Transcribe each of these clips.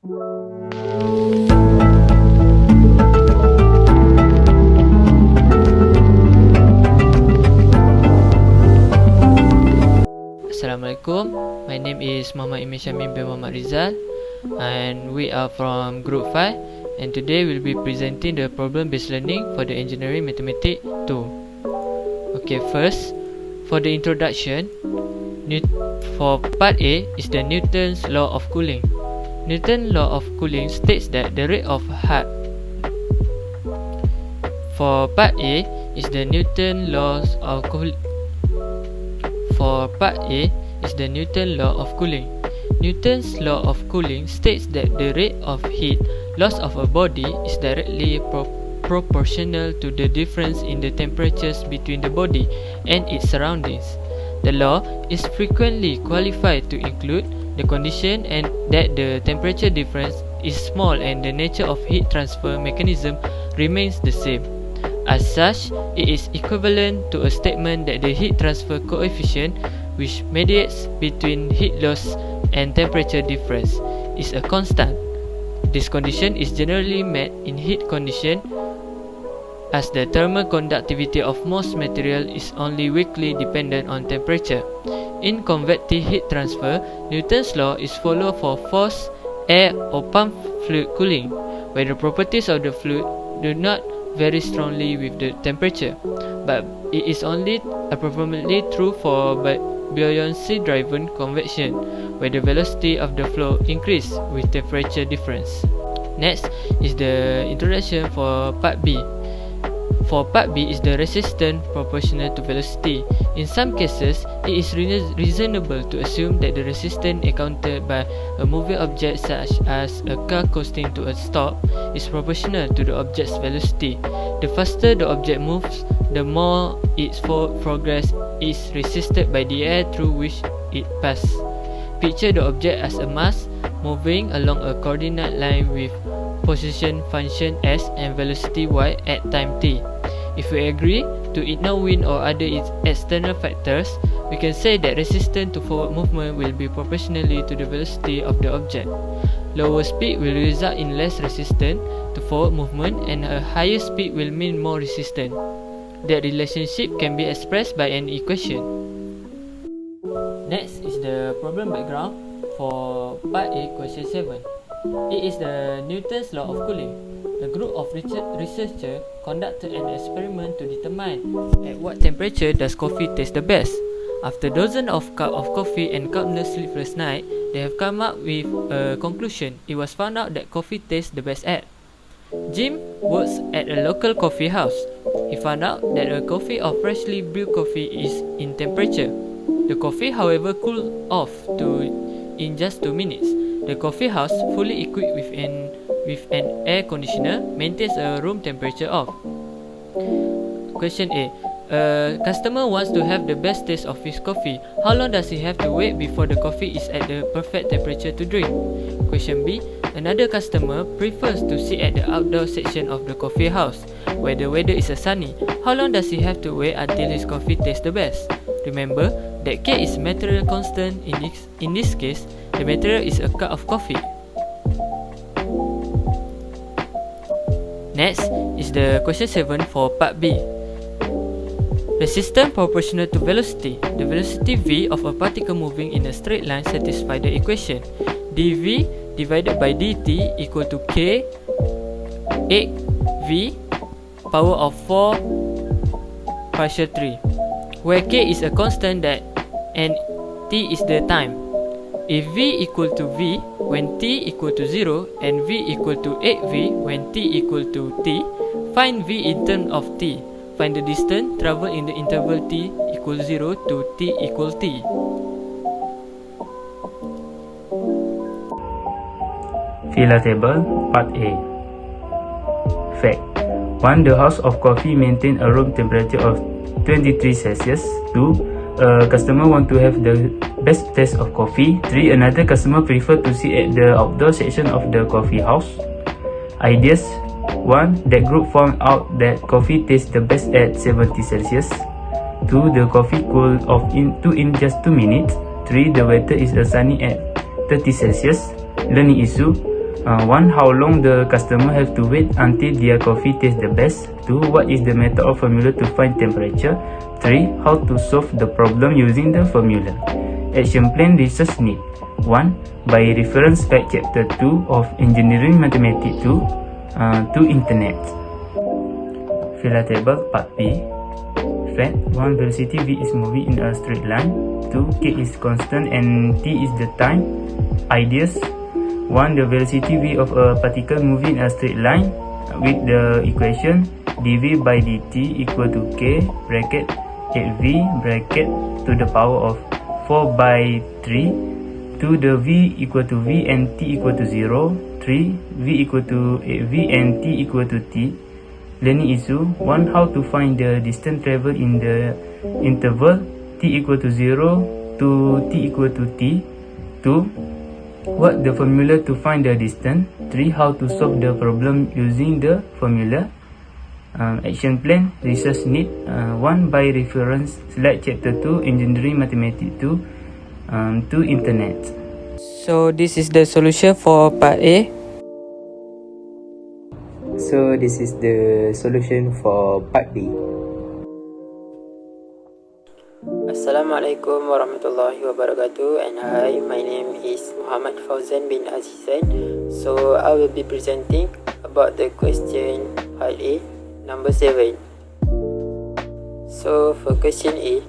Assalamualaikum. My name is Emir Syamin bin RIZAL and we are from Group 5, and today we'll be presenting the problem-based learning for the Engineering Mathematics 2. Okay, first, for the introduction, for part A is the Newton's law of cooling. Newton's law of cooling states that the rate of heat. For part A is the Newton's laws of cooling. For part A is the Newton's law of cooling. Newton's law of cooling states that the rate of heat loss of a body is directly proportional to the difference in the temperatures between the body and its surroundings. The law is frequently qualified to include the condition and that the temperature difference is small and the nature of heat transfer mechanism remains the same. As such, it is equivalent to a statement that the heat transfer coefficient, which mediates between heat loss and temperature difference, is a constant. This condition is generally met in heat condition, as the thermal conductivity of most material is only weakly dependent on temperature. In convective heat transfer, Newton's law is followed for forced air or pump fluid cooling, where the properties of the fluid do not vary strongly with the temperature, but it is only approximately true for buoyancy-driven convection, where the velocity of the flow increases with temperature difference. Next is the introduction for part B. For part B is the resistance proportional to velocity. In some cases, it is reasonable to assume that the resistance encountered by a moving object such as a car coasting to a stop is proportional to the object's velocity. The faster the object moves, the more its progress is resisted by the air through which it passes. Picture the object as a mass moving along a coordinate line with position function s and velocity y at time t. If we agree to ignore wind or other external factors, we can say that resistance to forward movement will be proportionally to the velocity of the object. Lower speed will result in less resistance to forward movement, and a higher speed will mean more resistance. That relationship can be expressed by an equation. Next is the problem background for part A, question 7. It is the Newton's law of cooling. A group of researchers conducted an experiment to determine at what temperature does coffee taste the best. After dozens of cups of coffee and countless sleepless nights, they have come up with a conclusion. It was found out that coffee tastes the best at. Jim works at a local coffee house. He found out that a coffee of freshly brewed coffee is in temperature. The coffee, however, cooled off in just 2 minutes. The coffee house, fully equipped with an air conditioner, maintains a room temperature of. Question A. A customer wants to have the best taste of his coffee. How long does he have to wait before the coffee is at the perfect temperature to drink? Question B. Another customer prefers to sit at the outdoor section of the coffee house, where the weather is sunny. How long does he have to wait until his coffee tastes the best? Remember that K is material constant. In this case, the material is a cup of coffee. Next is the question 7 for part B. Resistance proportional to velocity. The velocity v of a particle moving in a straight line satisfies the equation dv divided by dt equal to k 8v power of 4 partial 3, where k is a constant and t is the time. If v equal to v when t equal to 0 and v equal to 8v when t equal to t, find v in terms of t. Find the distance traveled in the interval t equals 0 to t equals t. Fill a table, part A. Fact 1. The house of coffee maintains a room temperature of 23 Celsius. 2. A customer want to have the best taste of coffee. 3. Another customer prefer to sit at the outdoor section of the coffee house. Ideas 1. That group found out that coffee tastes the best at 70 Celsius. 2. The coffee cooled off in just 2 minutes. 3. The weather is sunny at 30 Celsius. Learning issue. 1. How long the customer have to wait until their coffee tastes the best. 2. What is the method of formula to find temperature. 3. How to solve the problem using the formula. Action plan research need. 1. By reference fact chapter 2 of Engineering Mathematics 2 to Internet. Filler table part B. Fact 1. Velocity v is moving in a straight line. 2. K is constant and T is the time. Ideas 1. The velocity v of a particle moving in a straight line with the equation dv by dt equal to k bracket 8v bracket to the power of 4 by 3. 2. The v equal to v and t equal to 0. 3. V equal to 8v and t equal to t. Learning issue 1. How to find the distance traveled in the interval t equal to 0 to t equal to t. 2. What the formula to find the distance. 3. How to solve the problem using the formula. Action plan research need. 1. By reference select chapter 2 Engineering Mathematics 2 to Internet. So this is the solution for part A. So this is the solution for part B. Assalamualaikum warahmatullahi wabarakatuh, and hi, my name is Muhammad FAUZAN bin AZIZAN. So I will be presenting about the question part A, number 7. So for question A,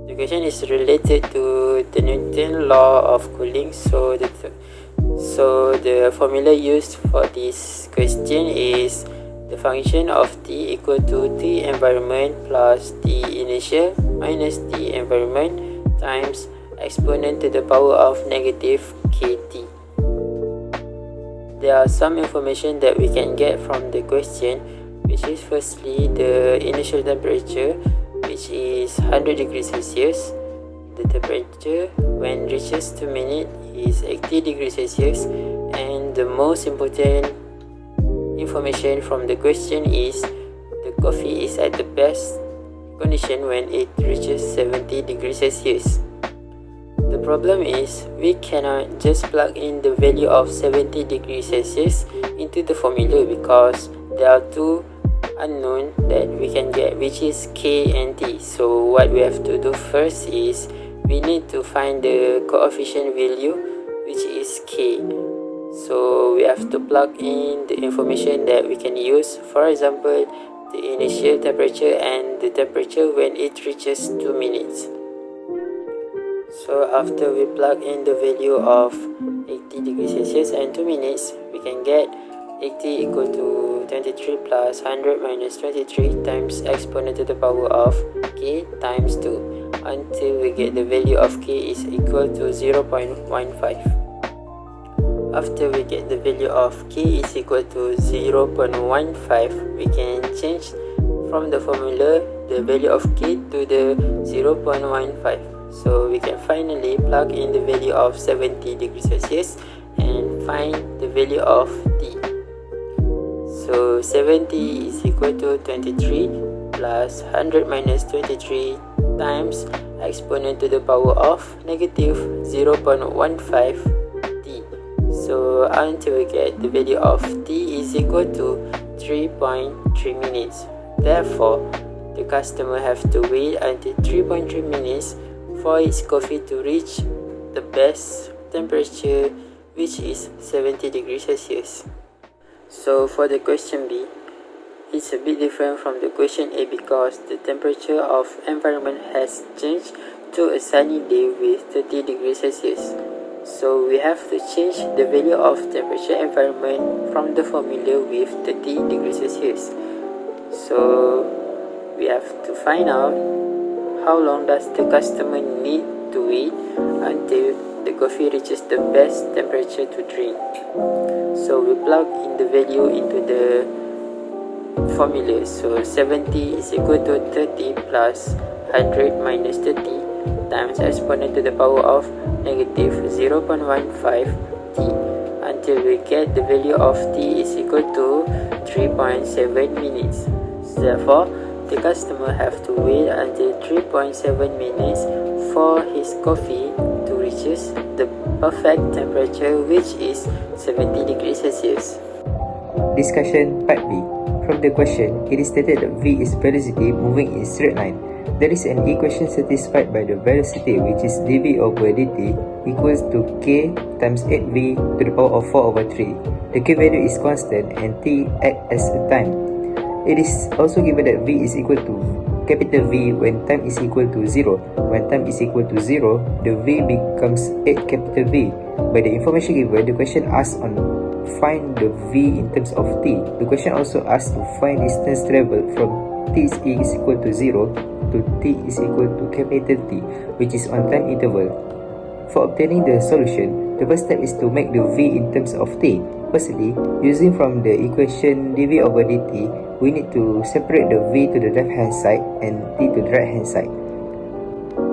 the question is related to the Newton law of cooling. So the formula used for this question is the function of T equal to T environment plus T initial minus T environment times exponent to the power of negative KT. There are some information that we can get from the question, which is firstly the initial temperature, which is 100 degrees Celsius. The temperature when reaches 2 minutes is 80 degrees Celsius, and the most important information from the question is the coffee is at the best condition when it reaches 70 degrees Celsius. The problem is we cannot just plug in the value of 70 degrees Celsius into the formula because there are two unknown that we can get, which is K and T. So what we have to do first is we need to find the coefficient value, which is K. So we have to plug in the information that we can use, for example the initial temperature and the temperature when it reaches 2 minutes. So after we plug in the value of 80 degrees Celsius and 2 minutes, we can get 80 equal to 23 plus 100 minus 23 times exponent to the power of K times 2 until we get the value of K is equal to 0.15. After we get the value of K is equal to 0.15, we can change from the formula the value of K to the 0.15. So we can finally plug in the value of 70 degrees Celsius and find the value of T. So 70 is equal to 23 plus 100 minus 23 times exponent to the power of negative 0.15 T. So until we get the value of T is equal to 3.3 minutes. Therefore, the customer have to wait until 3.3 minutes for his coffee to reach the best temperature, which is 70 degrees Celsius. So for the question B, it's a bit different from the question A because the temperature of environment has changed to a sunny day with 30 degrees Celsius. So we have to change the value of temperature environment from the formula with 30 degrees Celsius. So we have to find out how long does the customer need to wait until the coffee reaches the best temperature to drink. So we plug in the value into the formula. So 70 is equal to 30 plus 100 minus 30 times exponent to the power of negative 0.15 T until we get the value of T is equal to 3.7 minutes. So therefore, the customer have to wait until 3.7 minutes for his coffee to reach the perfect temperature, which is 70 degrees Celsius. Discussion Part B. From the question, it is stated that v is velocity moving in straight line. There is an equation satisfied by the velocity, which is dv over dt equals to k times 8v to the power of 4 over 3. The k value is constant and t acts as a time. It is also given that v is equal to capital V when time is equal to 0. When time is equal to 0, the v becomes 8 capital V. By the information given, the question asks on find the v in terms of t. The question also asks to find distance traveled from t is equal to 0 to t is equal to capital T, which is on time interval. For obtaining the solution, the first step is to make the v in terms of t. Firstly, using from the equation dv over dt, we need to separate the v to the left hand side and t to the right hand side.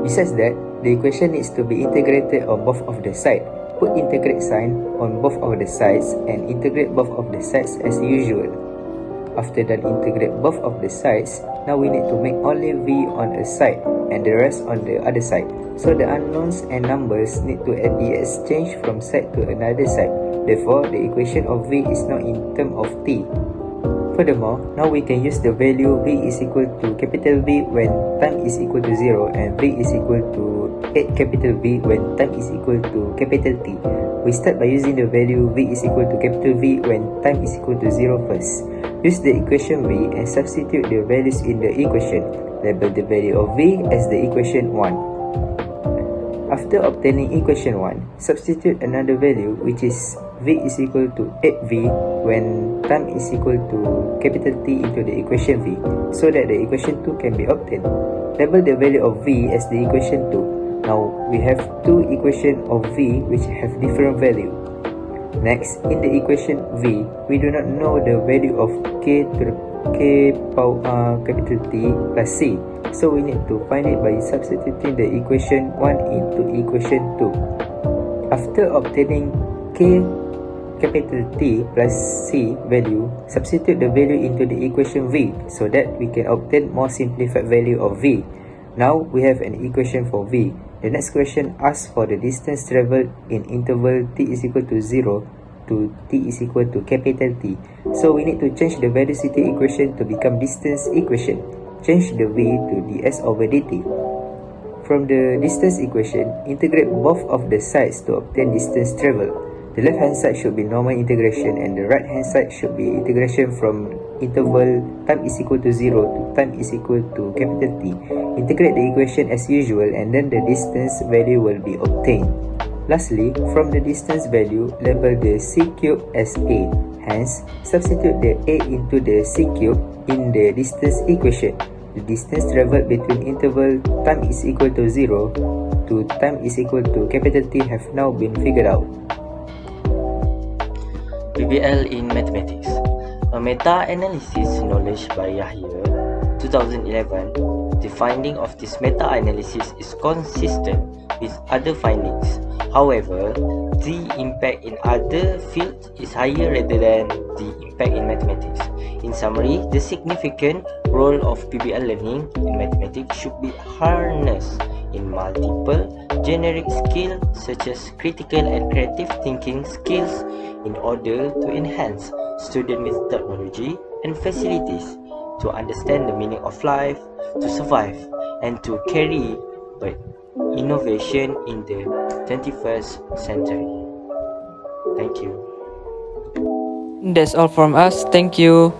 Besides that, the equation needs to be integrated on both of the sides. Put integrate sign on both of the sides and integrate both of the sides as usual. After done integrate both of the sides, now we need to make only v on a side and the rest on the other side. So the unknowns and numbers need to be exchanged from side to another side. Therefore, the equation of v is not in terms of t. Furthermore, now we can use the value v is equal to capital V when time is equal to 0 and v is equal to 8 capital V when time is equal to capital T. We start by using the value v is equal to capital V when time is equal to 0 first. Use the equation v and substitute the values in the equation. Label the value of v as the equation 1. After obtaining equation 1, substitute another value which is v is equal to 8v when time is equal to capital T into the equation v, so that the equation 2 can be obtained. Label the value of v as the equation 2. Now we have two equations of v which have different value. Next, in the equation v, we do not know the value of k to the k power capital T plus c. So we need to find it by substituting the equation 1 into equation 2. After obtaining k capital T plus c value, substitute the value into the equation v so that we can obtain more simplified value of v. Now we have an equation for v. The next question asks for the distance travelled in interval t is equal to 0 to t is equal to capital T. So we need to change the velocity equation to become distance equation. Change the v to ds over dt. From the distance equation, integrate both of the sides to obtain distance travelled. The left hand side should be normal integration and the right hand side should be integration from interval time is equal to 0 to time is equal to capital T. Integrate the equation as usual and then the distance value will be obtained. Lastly, from the distance value, label the c cube as a. Hence, substitute the a into the c cube in the distance equation. The distance travelled between interval time is equal to 0 to time is equal to capital T have now been figured out. PBL in Mathematics. A meta-analysis knowledge by Yahya, 2011. The finding of this meta-analysis is consistent with other findings. However, the impact in other fields is higher rather than the impact in mathematics. In summary, the significant role of PBL learning in mathematics should be harnessed in multiple generic skills such as critical and creative thinking skills in order to enhance student with technology and facilities to understand the meaning of life, to survive, and to carry out innovation in the 21st century. Thank you. That's all from us. Thank you.